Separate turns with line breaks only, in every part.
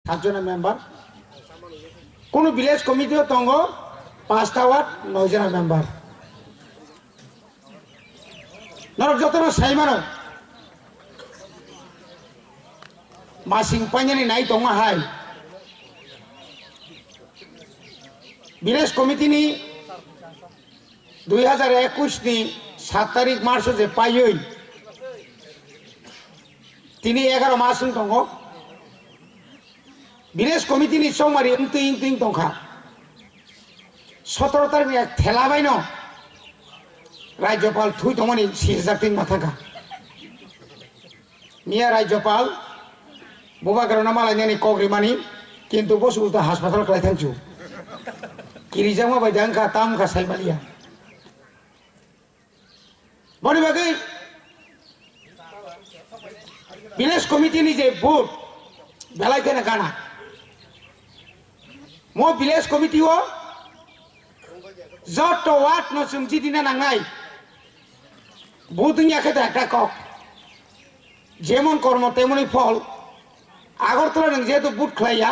7 জনের মেম্বার কোন ভিলেজ কমিটিও তঙ্গ 5টা ওয়ার্ড 9 জনের মেম্বার নরক যতন সাইমানো মাসিং পাইনি নাই তঙ্গ হাই ভিলেজ কমিটি ni 2021 ni 7 তারিখ মার্চ যে পাইই তিনি 11 মাস তঙ্গ ভিলেজ কমিটি ni সমমারি ইং তংখা 17 তারিখ এক ঠেলা বাইন রাজ্যপাল থুই তমনি 6000 মাথাকা মিয়া রাজ্যপাল বোবাগ্রানা মালাইনি কগ্রিমানি কিন্তু বসুতা হাসপাতাল কলাই থাকছু কিরিজামা বাইদাংকা তামকা সাইমালিয়া বনি বাগै ভিলেজ কমিটি ni যে ভোট বেলাইতেনা গানা mo village committee o joto wat no sumji dina nangai budunya kheta ekta kok jemon kormo temoni fol Agartala নং যেহেতু বুট খলাইয়া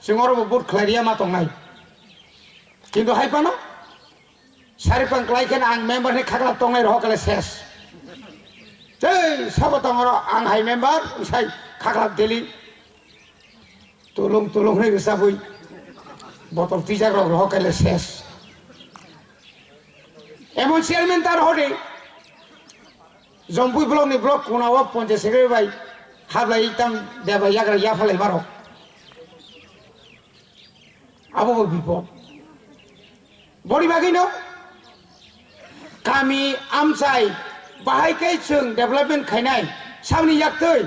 সিংহর বুট খলাইয়া মা তংনাই কিন্তু হাইপানো সারিপাং ক্লাইকেন আং মেম্বার নে খাগলা তংনাই রহকালে শেষ এই সব তংর আং হাই মেম্বার সাই খাগলা দেলি তুলুং নে গসাবই বতল তিজাগ রহকালে শেষ এমন চেয়ারম্যান তার হরে জম্পুই ব্লক নি ব্লক কোনাও পঞ্চায়েত সেক্রেটারি ভাই হাবলাই ইতাম দেবা ইয়াগ্রা ইয়াফালাই মারো আবো বিপদ বড়ি বাগিনো কামি আমসাই বাহাইkai जों डेभलपमेंट खायनाय सामनि याक्तै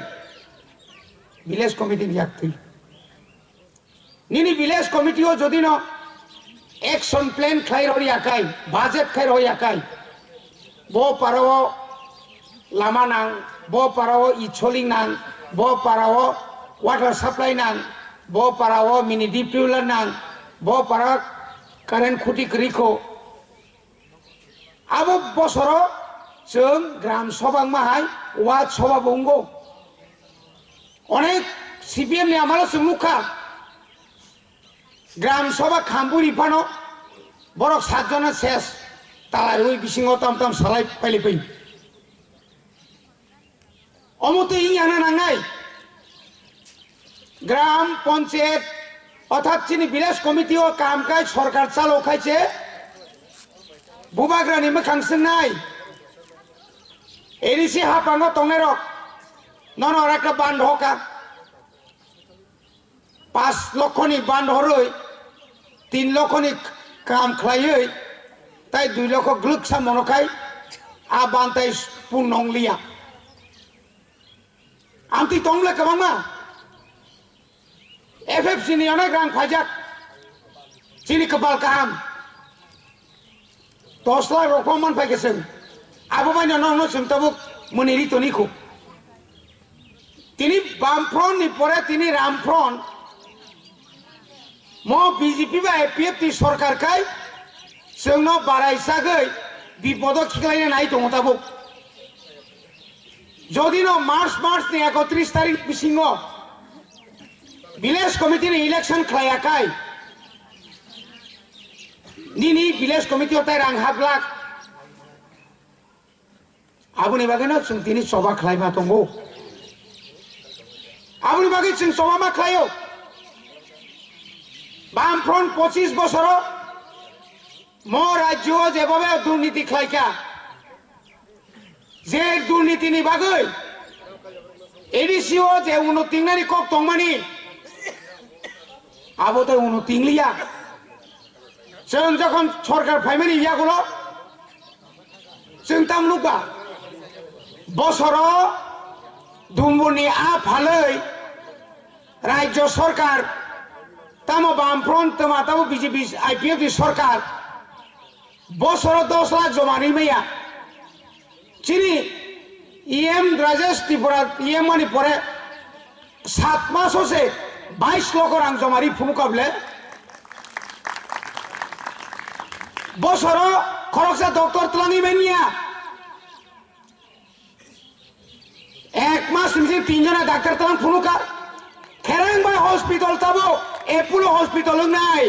ভিলেজ কমিটি याक्तै निनी ভিলেজ কমিটিও যদি ন एक्शन प्लान खाइ रहि आकाय बाजेट खाइ रहि आकाय बो पाराव लामा नां बो पाराव इचोलिं नां बो पाराव वाटर सप्लाई नां बो पाराव मिनि डिपिउलार नां बो पारा कारेन्ट खुटी करिखो आबो बसरो जों ग्राम सभा माहाय वार्ड सभा बुंगो अनेक सीपीएम नि आमारो सुमुखा ग्राम सभा खामबुरी फानो बरक 7 जना शेष तालाय रुई बिसिङो तम सालाय पाइले पै अमते इयाना नांगाय ग्राम पंचायत अर्थात चिनी ভিলেজ কমিটিও কামকাজ সরকার চালু খাইছে বুবাগ্রানি মখাংসনাই এরিসি হাপাঙ্গ তংনেরক ননর একটা বান্ধ হকা 5 লক্ষনি বান্ধ হরই 3 লক্ষনি কাম খাইयै তাই 2 লক্ষ গ্লুকসা মনখাই আ বান্তাই পুনংলিয়া আমতি তংলে কবাংমা एफएफसी नि अनेक रां फाइजाक चिनि कपाल काहाम 10 लाख रकमान फाइगेसों आबो बायनो नंनो सुमताबुक मनिरि तनिखौ तिनि बामफ्रन नि परे तिनि रामफ्रन मो बीजेपी बा एपीएफ ति सरकार खाय जोंनो बारायसागै बिपद खिखलायनो नाय दङताबुक जदि न मार्च नि 31 तारिख बिसिङो ভিলেজ কমিটি ইলেকশন খায়াকাই নিনি ভিলেজ কমিটি তাই রাং হাবলাক আবুনি বাগেনো जों তিনি সভা খাইমা দঙ্গো আবুনি বাগে जों সভা মা খায়ো বামফ্রন্ট 25 বছর ম রাজ্য যেভাবে দুর্নীতি খাইকা যে দুর্নীতি নি বাগৈ এডিসিও যে উন্নতিংনানি কক তংমানি আবতে উন্নতিংলিয়া जों যখন সরকার ফাইমানি ইয়াগুলো जों তামলুকা বছর দুমবুনি আ ফাलै রাজ্য সরকার তামো বামফ্রন্ট তামাতাবো বিজেপি আইপিএফ সরকার বছর 10 লাখ জমানি মেয়া চিনি ইএম রাজেশ ত্রিপুরা ইএম মানি পরে 7 মাস হচ্ছে 22 লক্ষ রাং জমারি ফুমুকাবলে বছর খরচা ডক্টর তলাঙি মেনিয়া 1 মাস নিচে 3 জনা ডাক্তার তলাং ফুমুকা खेरांबाई हस्पिटाल ताबो एपोलो हस्पिटाल नाय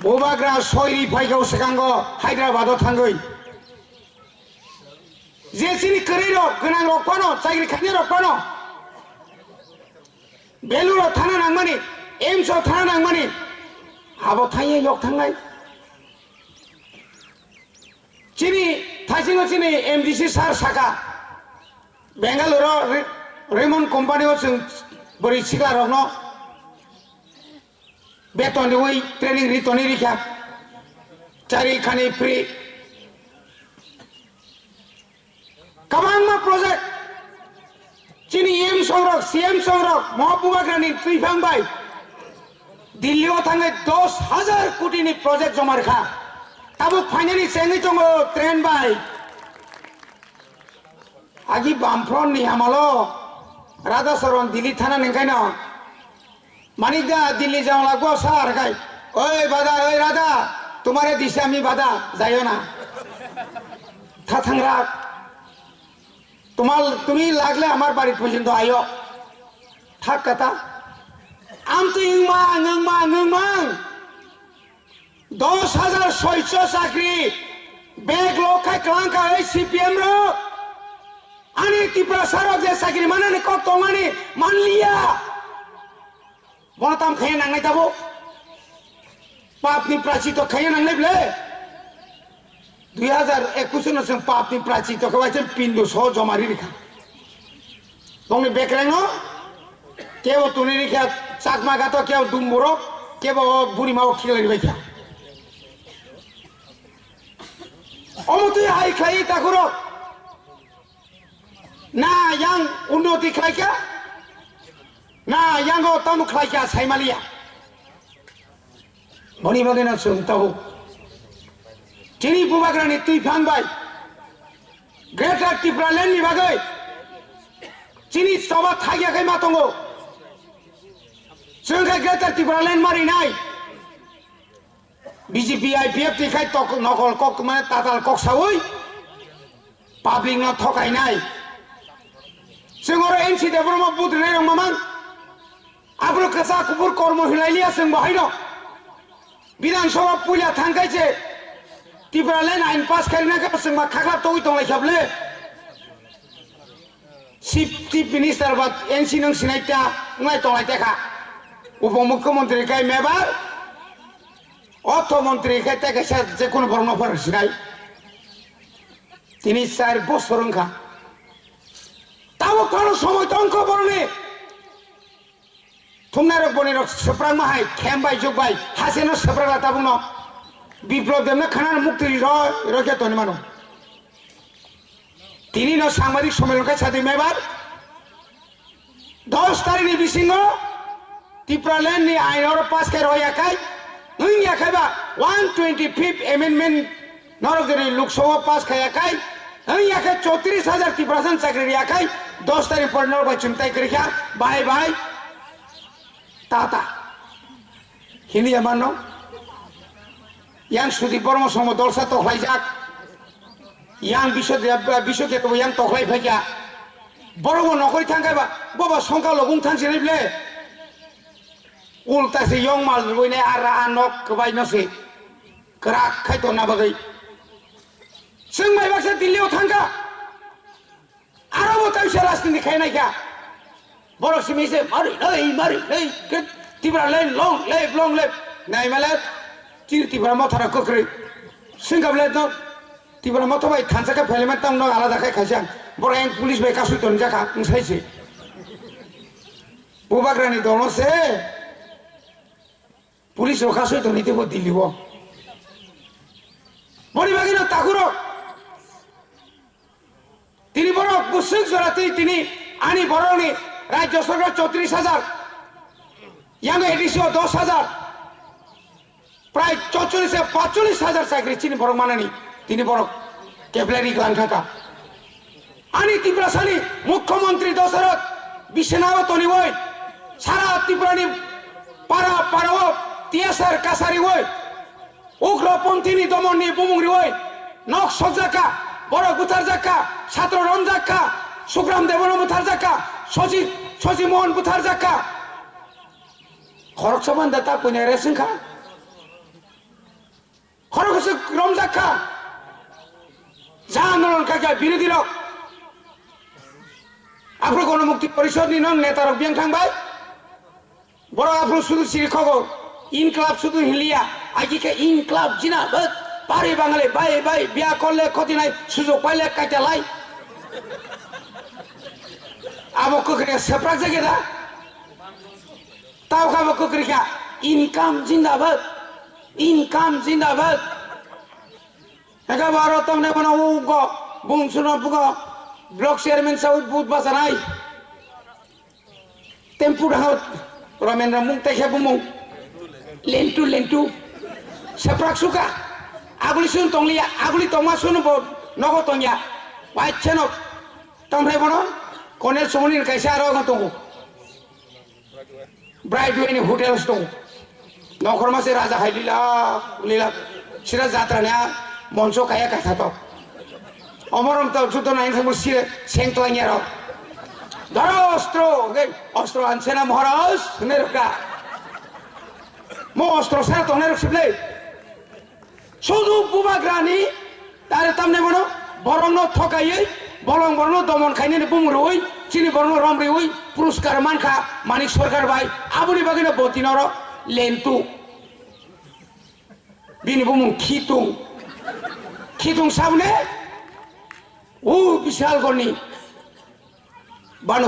बोबाग्रा सयरी फाइगाव सेकांगो हायद्राबादआव थांगै जेसिनि करै रक गोनां रकपानो चाकरि खायनि रकपानो बेलुराव थाना नांमानि एम्सआव थाना नांमानि हाबाव थायो यक थांनाय चिनि थाइसिङाव चिनि एमडिसि सार साका बेंगालुराव रेमन कम्पानियाव जों बोरै सिख्ला रकनो बेतन वही ट्रेनिंग रिटर्न रिखा चारि खानि फ्री कबांमा प्रोजेक्ट चिनी एम संरक सीएम संरक महबूबा ग्रानी तुइफांबाय दिल्लीआव थांनाय 10,000 कोटिनि प्रोजेक्ट जमा रखा ताबो फाइनाली सेंगै दङ ट्रेन बाय आगि बामफ्रन नि हामालो राधा सरन दिल्ली थाना नंखायनो मानिक दा दिल्ली जाओ लागो सार गाय ओए बादा ओए राधा तुम्हारे दिशा में बादा जायो ना था थांरा तुम्ही लागले हमार बाड़ी पर्यंत आयो थाक कथा आम तो इंगमां 10,600 चाकरी बेग लोग का क्लांक है सीपीएम रो आने तिप्रा सारो जे चाकरी माने ने को तो माने मान लिया बनताम खाया नांनाय ताबो पापनि प्राची तो खाया नांनाय ब्ले 2021 नो जों पापनि प्राची तो खबाय पिंडु सो जमारि रिखा दंनि बेकरेंनो केव तुनि रिखा चाकमा गातो केव दुमबरो केव बुरिमाव खिलारि बायखा अमतुय हाय खाय ताकुरो ना yang उन्नति खायका ना यांगो तम खायका साइमालिया बनि बगेना सुंताव चिनी बुबाग्रानि तुइफांबाय ग्रेटर त्रिपुरा लैंड नि बागै चिनी सभा थागियाखै मातंगो जोंखै ग्रेटर त्रिपुरा लैंड मारिनाय बीजेपी आईपीएफ तिखाय तक नकल कक माने ताताल कक सावै पाब्लिक न थकायनाय जोंरो एनसी डेभलपमेन्ट बुद्रनाय रंमामान आब्रु कसा कुपुर कर्म हिलाइलिया जों बहायनो विधानसभा पुलिया थांगायसे त्रिपुरा लैंड आइन पास खालामनायखौ जों मा खाख्ला तगै दंलायखाबले चिफ मिनिस्टार बा एनसी नों सिनायता नाय दंलायताखा उपमुख्यमंत्री खाय मेबार अर्थमंत्री खाय ताकायसा जेखुनु बर्नफोर सिनाय তিনি 4 বছর ওঙ্কা তাও কোনো সময় তো অঙ্ক বরণে তোমার বনের সপ্রাং মাহাই খেমবাই যোগবাই হাসেন সপ্রালা তাবুন বিপ্লব দেবনা খানার মুক্তি রক্ষা তো মানো তিনি ন সাংবাদিক সম্মেলনকে সাথে মেবার 10 তারিখে বিসিংহ ত্রিপুরা ল্যান্ড নি আইন আর পাস করে হইয়াকাই নই ইয়াকাইবা 125th অ্যামেন্ডমেন্ট नरगरी लोकसभा पास खायाकाय याके 34,000 त्रिपुरासन चाकरी याकाय 10 तारिख पर नरबाय चिंताय करिखा बाय बाय ताता हिलिया मानो यां सुदि बर्म सम दलसा तखलायजाक यां बिशके तो यां तखलाय फायका बरबो नखरै थांगायबा बबा संका लगुं थांसिरैब्ले उल्टासे यं माल रुइनाय आरा आनक गबायनोसै कराक खायतो ना बागै जों माइबासो दिल्लीयाव थांगा आरो ताइसा राजनीति खायनायखा बरसिम एसे मारै नै त्रिपुरा लैंड लं लेब नायमाले त्रिपुरा मथारा गोख्रै सिंगाबले न त्रिपुरा मथाबाय थानसाका फेलेमेन्ट दं आलादा खायखायसा बरं पुलिस बाय कासुतन जाखा नसायसे बुबाग्रानि दनसे पुलिस कासुतन नितेबो दिल्लीआव बड़ी बागिनो ताकुरो তিনি বড় বুসুক জরাতে তিনি আনি বড়নি রাজ্য সরকার 34,000 ইয়াং এডিসিও 10,000 প্রায় 44,000 চাকরি চিনি বড় মানানি তিনি বড় ক্যাবলারি গ্লানখাকা আনি ত্রিপুরা সানি মুখ্যমন্ত্রী দশরথ বিশ্বনাথ নিবই সারা ত্রিপুরানি পাড়া পাড়াও তিয়াসার কাছারি ওই উগ্রপন্থী দমন বুমুংরি ওই নক সজাকা বড় গুতার জাকা ছাত্র রমজাকা সুগ্রাম দেবনমথার জাকা সজিত ससि महन बुथार जाखा खरक समान दाता पुने रेसिंखा खरकसो रम जाखा जा आंदोलन का बिरोधी रक आफ्रो गणमुक्ति परिषद नि नेता रक बियां थांबाय बड़ आफ्रो शुधु सिरिखगो इनक्लाब शुधु हिलिया आगे के इनक्लाब जिना बस पारे बांगाले बाय बाय बिया करले क्षति নাই সুযোগ পাইলে কাটালাই আবো কোকরিয়া সেপ্রাক জায়গা তাও খাবো কোকরিয়া ইনকাম জিন্দাবাদ একা বারো তমনে কোন উগ বুংসুনো বুগ ব্লক চেয়ারম্যান সাউথ বুথ বাসা নাই টেম্পু ডাঙত রমেন্দ্র মুং তাইখা বুমু लेंटू सेप्राक सुका आगुली सुन तंगलिया आगुली तंगा सुन बो नगो तंगिया वाइट चेनो तंफ्राय बनो कनेल सोमनि कायसा आरो गतंगो ब्राइड वेनि होटेल्स दं नखर मासे राजा लीला सिरा जात्रानिया मनसो काया काथा तो अमरम तो जुत नाइन थांबो सिरे सेंक्लांगिया रो धरो अस्त्र आनसेना महाराज नेरका Monstro saya tuh neruk sebelah. Sudu bubagrani dari tamne mana borong no thokai, borong domon kaini ni bumrui, cini borong romriui, puruskar manka manik sorkar bai, abu ni bagina botinoro lentu. Bini bumung khitung sabne, bisal goni, banu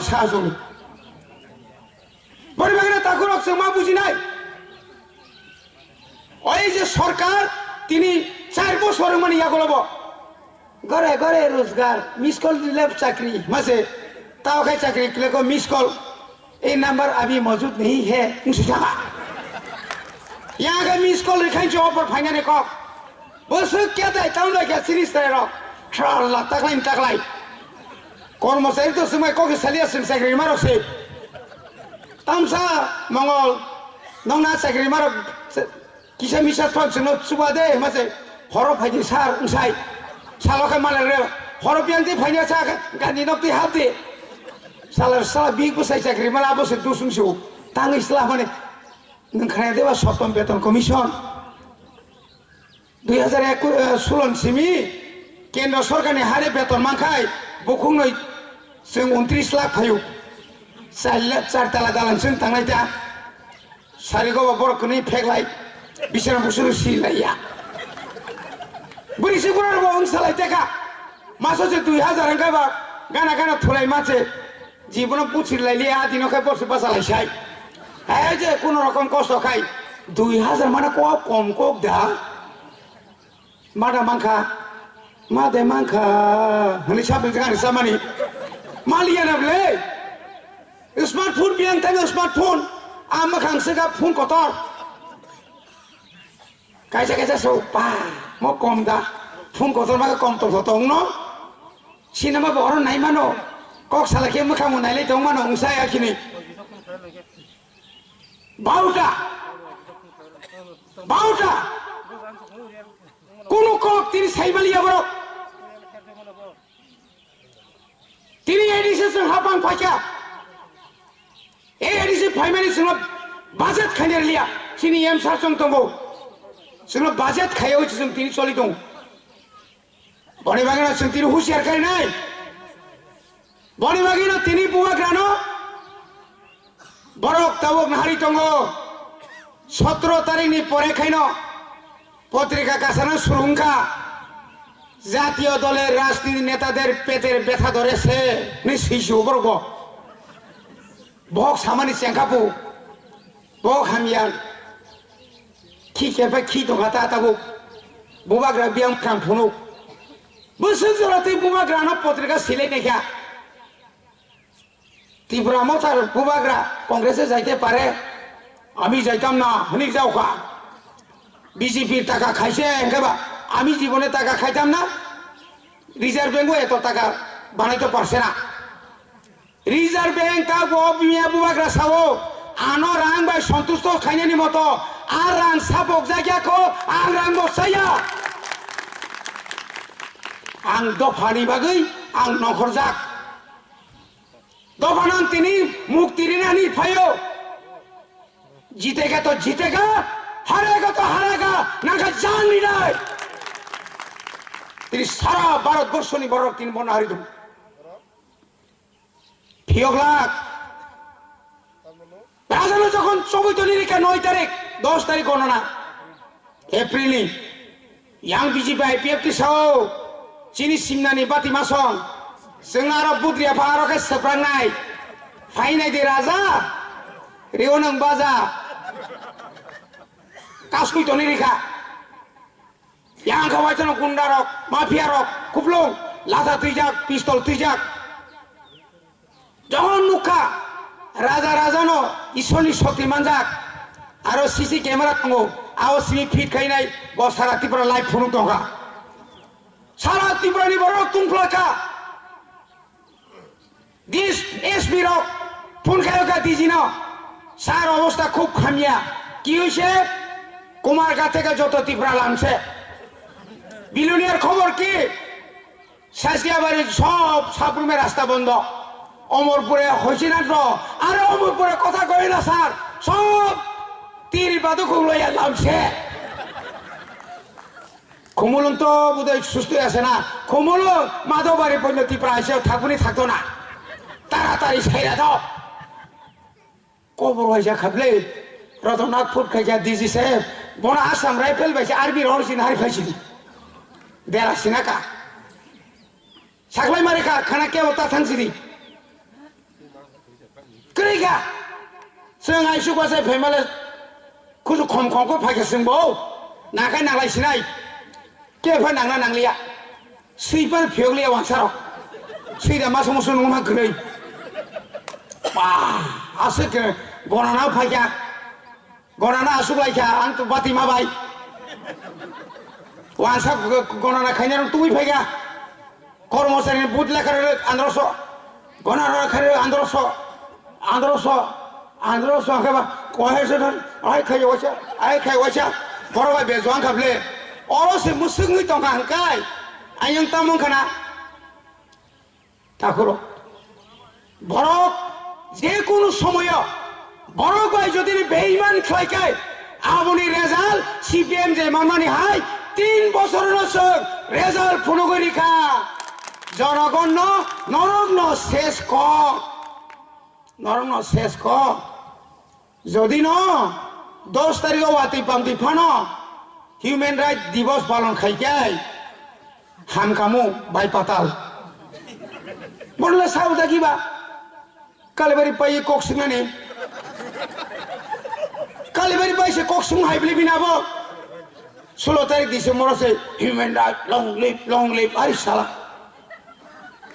sahazuni. পরিবারে তাকুর মা বুঝি নাই ওই যে সরকার তিনি 4 বছর মানে ইয়া করব ঘরে ঘরে রোজগার মিস কল দিলে চাকরি মাসে তাও খাই চাকরি ক্লে को मिस कॉल ये नंबर अभी मौजूद नहीं है उनसे यहाँ का मिस कॉल लिखाई जो पर फाइनल को बस क्या था टाउन ला क्या सीरीज तेरा ट्राला तकलाई कर्मचारी तो समय को के सलिया सिम चाकरी मारो से Tamsa Mongol nong na sakri maro kisah misal tuan senot subade masih horof haji sar usai salokan malah rel horof yang ti haji sar ganti nokti hati salah big usai sakri malah apa sedusung siu tang Islam mana nengkaya dewa sotong beton komison 2016 simi kendra sorkan ni hari beton mangkai bukung noi seng 29 lakh hayu चार तला दालान जों थांनाय दा सारिगाव बरकनि फेगलाय बिसोर बुसुर सिलाया बुरिसि गुरार बन सालाय तेका मासोसे 2000 अंगाबा गाना थुलाय मासे जीवन पुछिलायले आदिनखाय बरसे बासालायसाय ए जे कोन रकम कष्ट खाय 2000 माने कम कोक दा मादा मांखा हनि साबि गानि सामानि मालिया नाबले स्मार्टफोन बियां तंग स्मार्टफोन आम खांसे का फोन कोतर कैसा सो पा मो कम दा फोन कोतर मा कम तो न सिनेमा बहर नाय मानो कक सालाके मखा मुनायले दं मानो उसाय आखिनि बाउटा कोनो कक तिनि साइबालिया बरो तिनि एडिसन हापां फाका एडिसी फाइमानि जों बाजेट खायनो लिया सिनि एम सारजों दंगो जों बाजेट खायो जों तिनि चलि दं बनि बागिना जों तिनि हुसियार खायनाय बनि बागिना तिनि बुवाग्रानो बरक तावक नाहारि दंगो 17 तारिखनि परे खायनो पत्रिका कासानो सुरुंखा জাতীয় দলের রাজনীতি নেতাদের পেটের ব্যথা ধরেছে নিশ্চয় বর্গ বক সামানি চেঙ্কাপু বক হামিয়ান কি কেবে কি দগাতা তাবু বুবাগ্রা বিয়াম খান ফোনো বসে জরাতে বুবাগ্রা না পত্রিকা সিলে নেখা ত্রিপুরা মতার বুবাগ্রা কংগ্রেসে যাইতে পারে আমি যাইতাম না হনি যাওকা বিজেপির টাকা খাইছে একেবা আমি জীবনে টাকা খাইতাম না রিজার্ভ ব্যাংকও এত টাকা বানাইতে পারছে না রিজার্ভ ব্যাংক তা বিয়া বুবাগ্রা সাবো আনো রাং বাই সন্তুষ্ট খাইনানি মতো আর রাং সাবক জায়গাখো আং রাং বসাইয়া আং দফানি বাগै আং নখর যাক दफानान तिनी मुक्तिरिनानी फायो जीतेगा तो जीतेगा हारेगा तो हारेगा नाका जान नहीं रहा तिनी सारा भारतवर्ष नि बरफ तिनी बना हारिदों फियोगलाक राजानो যখন 14 নিরিখা 9 তারিখ 10 তারিখ গণনা April yang BJP IPF tisau sini simnani bati masong sengara putri apa aroke seprangai fainai di raja rionang baza kasui tonirika yang kawacana kundarok mafia rok kuplung lata tijak pistol tijak jangan nuka raja no isoni shokti manjak aro CC camera tunggu awas sini fit kainai bos sara Tripura live phone tonga sara Tripura ni borok tungplaka dis SB rok phone kayoka dijino sar অবস্থা খুব খামিয়া কি হইছে কুমারঘাট থেকে যত Tripura লামছে বিলুনিয়ার খবর কি শাসিয়াবাড়ির সব সাবরুমের রাস্তা বন্ধ অমরপুরে হইছে না তো আরে অমরপুরে কথা কই না স্যার সব তীর বাদক লইয়া লামছে খুমুলন তো বুঝাই সুস্থ আছে না খুমুলন মাধববাড়ি পর্যন্ত Tripura এসেও থাকুনি থাকতো না তাড়াতাড়ি ছাইরা দাও কবর হইছে খাবলে রতনাথ ফুট খাইয়া দিজি সাহেব বড় আসাম রাইফেল বাইছে আরবি রনসিন হারি ফাইছি দেলা সিনাকা সাগলাই মারে খা খানা কে ওতা থাংছিদি করিগা जों आइसुबासे फेमाले खुजु खम खमखौ फायगासिनो नाखाय नांलाय सिनाय केफा नांना नांलिया सैफोर फियगलिया वांसाराव सैदा मा समस्या नङा ग्रै बा आसे के गणना फायगा गणना आसुलायखा आं तो बाति माबाय वांसा गणना खायना तुइ फायगा कर्मचारी बुथ लेखार आंद्रस गणना खारे आंद्रस आंद्रस आंद्रस आंखाबा कहेसे धर आइ खायवासा बरबाय बेजवां खाबले अरसे मुसुङै दंगा हांकाय आयं तामं खाना ঠাকুর বরক যে কোনো সময় বরক ভাই যদি বেঈমান খাইকায় আমনি রেজাল্ট সিপিএম যে মানমানি হাই 3 বছরের সব রেজাল্ট ফুনগরি খা জনগণ নরগ্ন শেষ ক নরগ্ন শেষ ক যদি ন 10 তারিখ ওয়াতি পামতি ফানো হিউম্যান রাইট দিবস পালন খাইকায় হামকামু বাই পাতাল বললে সাউদা কিবা কালেবারি পাই কক্সিংনানি কালেবারি পাইছে কক্সিং হাইবলি বিনাবো 16 তারিখ ডিসেম্বর আছে হিউম্যান রাইট লং লিভ আরে শালা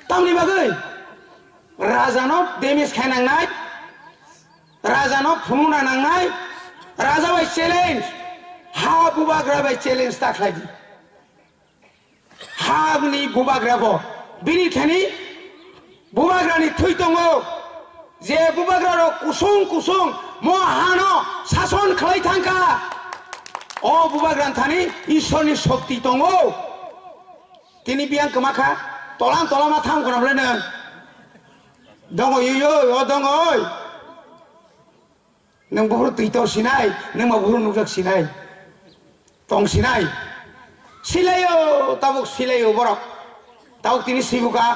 তামনি বাগৈ রাজানো ডেমেজ খাইনাंनाय রাজানো ফুনুনা नांनाय রাজা বাই চ্যালেঞ্জ हा बुबाग्रा बाय চ্যালেঞ্জ তাখলাইদি हाबनि बुबाग्राबो बिनि थानि बुबाग्रानि थै दङ जे बुबाग्रारो कुसुं कुसुं महानो शासन खालाय थांखा अ बुबाग्रान थानि ईश्वरनि शक्ति दङ तिनि बियां कमाखा तलां तलामा थां गनाबले नों दङ इयो अ दङ ओय नों बुहुर तैताव सिनाय नों मा बुहुर नुजक सिनाय तंग सिनाय सिलायो ताबुक सिलायो बरक ताबुक तिनि सिबुका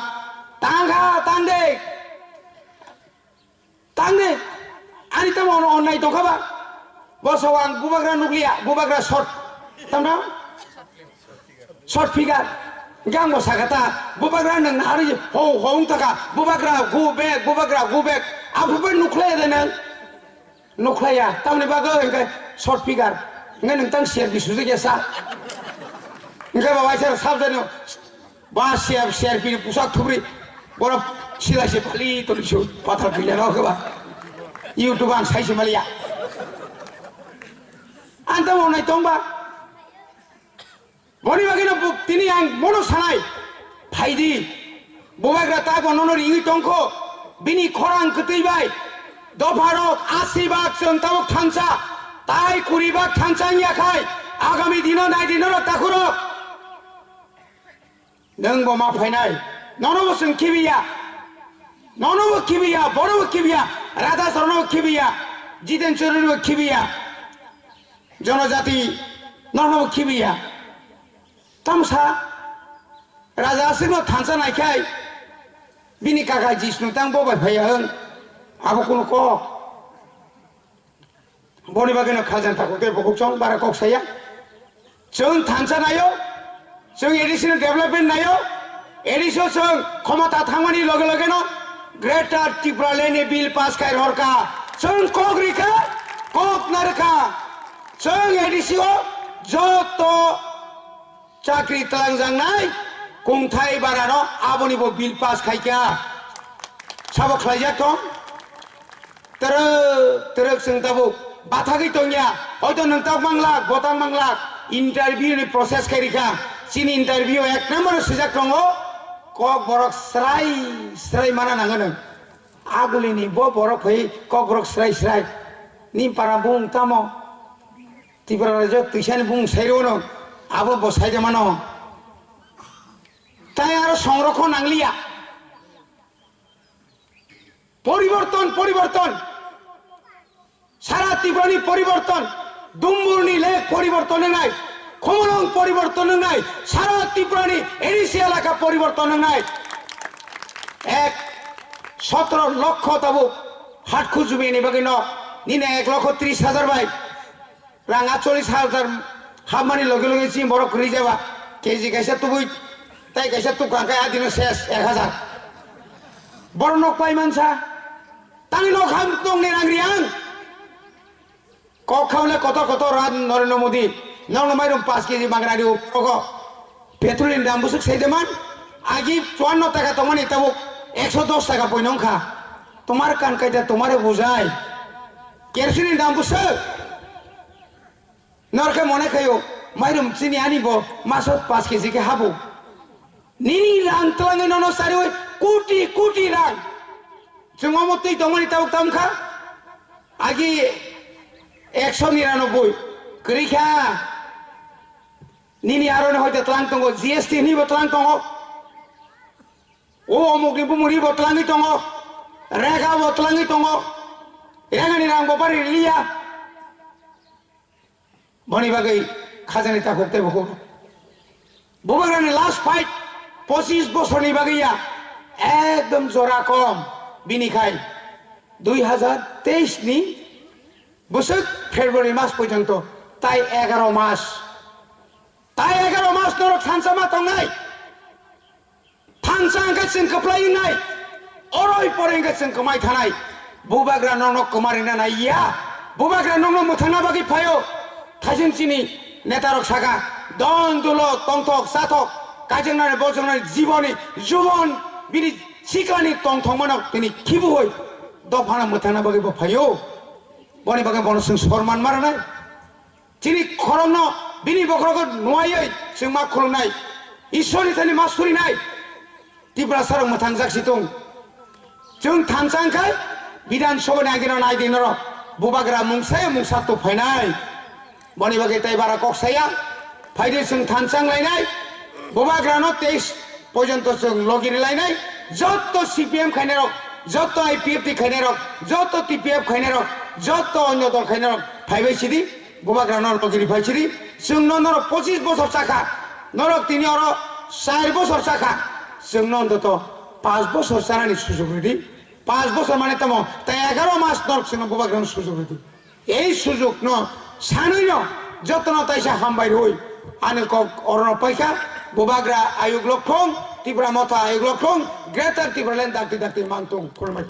तांगा तांदे तांदे आनि तम अननाय दंखाबा बसआव आं बुबाग्रा नुग्लिया बुबाग्रा शर्ट तामना शर्ट फिगार गां बसागाता बुबाग्रा नों हारि हो हों ताका बुबाग्रा गु बेक आफुबो नुख्लाया देना नुख्लाया तामनि बागै shirt figure ngan nang tang share bisu je sa ngai bawa share sab jano ba share pi pusak thubri bora sila se phali to lisu pathar phile ro ba youtube an sai se malia anta monai tongba boni bagina tini ang mono sanai phaidi bobagra ta gononor ing tongko bini khorang ketei bai dofarok 80 bak song tabok thansa তাই 20 ভাগ থানচানিয়া খাই আগামী দিনও নাই দিনও তাকুর নং বমা ফাইনাই নরবসং কিবিয়া ননব খিবিয়া বড়ব খিবিয়া রাধা চরণব খিবিয়া জিতেন চরণব খিবিয়া জনজাতি ননব খিবিয়া তামসা রাজা সিংহ থানसा नायखाय बिनि काका जिष्णु तां बबाय फाया होन आबो कुनो क बनि बागैनो खाजान थाखौ दे बखौ सं बारा कक साया जों थानसा नायो जों एडिशनल डेभलपमेन्ट नायो एडिशो जों क्षमता थांमानि लगे लगेनो ग्रेटर त्रिपुरा लेनि बिल पास खाय हरका जों कक रिखा कक नारका जों एडिसिओ जत चाकरि तलांजांनाय कुंथाय बारानो आबनिबो बिल पास खायका साबो खलायजाथ तरक जों दाबो बाथागै तंया हयतो नोंताव मांलाक बतां मांलाक इंटरव्यू नि प्रोसेस खायरिखा सिन इंटरव्यू एक नम्बर सुजाक दंगो कक बरक स्राय स्राय माना नांगोन आगुलिनि बो बरक फै कक बरक स्राय स्राय नि पारा बुं तामो त्रिपुरा राज्य तैसानि बुं साइरोनो आबो बसायदे मानो তাই আরো সংরক্ষণ আংলিয়া পরিবর্তন পরিবর্তন সারা ত্রিপুরানি পরিবর্তন দুম্বুরনি লেক পরিবর্তনে নাই খমলং পরিবর্তনে নাই সারা ত্রিপুরানি এডিসি এলাকা পরিবর্তনে নাই এক 17 লক্ষ তাবু হাট খুঁজবে নিবাগে ন নিনে 1,30,000 ভাই রাঙা 40,000 হামানি লগে লগে চিম বড় করে যাবা কেজি গাইছে তুই তাই কাইসা তো কাকা দিন শেষ 1000 বড় নক পাই মানসা তানি নক হাম দং নে রাংরিয়াং ক খাওলে কত কত রাত নরেন্দ্র মোদি নং মাইরম 5 কেজি বাংলা দিও কগ পেট্রোলিন দাম বুসুক সেইদেমান আগি 54 টাকা তোমানি তাবো 110 টাকা পয়নং খা তোমার কান কাইটা তোমারে বুঝাই কেরোসিনের দাম বুসুক নরকে মনে খাইও মাইরম চিনি আনিব মাসত 5 কেজি কে হাবো Nini rang telangi nono sari kuti kuti rang. Cuma mesti tomani tahu tamka. Agi 199 kerja. Nini aron hoja telang tunggu GST ni telang tunggu. Oh mungkin pemuri telangi tunggu. Rega telangi tunggu. Yang ni rang bopari liya. Bani bagai khazani takut te buku. Bukan last fight. 25 বছরনি বাগিয়া একদম জোড়া কম বিনিখাই 2023 নি বছর ফেব্রুয়ারি মাস পর্যন্ত তাই 11 মাস নরক থানসামা তংনাই থানসা গাছেন কপ্লাই নাই অরই পরে গাছেন কমাই থানাই বুবাগ্রা ননক কুমারিনা নাই ইয়া বুবাগ্রা নন মুথানা বাগি ফায়ো থাজিন চিনি নেতারক সাগা দন দুলক তংথক সাথক কাজেংনারে বজংনারে জীবনে যুবন বিনি সিকানি তংথংমানক তিনি খিবু হই দফানা মুথানা বাগি ফায়ো বনি বাগে বনসং সম্মান মারनाय তিনি খরন বিনি বখরক নয়াयै जों मा खुलुमनाय इसोरनि थानि मा सुरिनाय ত্রিপুরা सरक मुथां जाक्सितुं जों थानसांखाय बिधान सभा नागिरना नायदिनर बुबाग्रा मुंसाय मुंसातु फायनाय बनि बागे ताइ बारा कक्साया फायदे जों थानसां लायनाय बुबाग्रानो 23 पर्यन्त जों लगिरि लायनाय जत्त सीपीएम खायनारक जत्त आईपीएफ खायनारक जत्त टीपीएफ खायनारक जत्त अन्य दल खायनारक फायबायसिदि बुबाग्रानो लगिरि फायसिदि जों नर 25 বছর চাকা नरक तिनि अर 4 বছর চাকা जों অন্তত 5 বছর চালানি সুযোগ রেডি 5 বছর মানে তম তাই 11 মাস নরক जों बुबाग्रानो সুযোগ রেডি এই সুযোগ ন সানই ন যত্ন তাইসা হামবাই হই আনে কক অরণ পাইকা बुबाग्रा आयोग लक्षण त्रिपुरा मथा आयोग लक्षण ग्रेटर त्रिपुरा लेन दाक्ति दाक्ति मांगतों खुलुमबाय।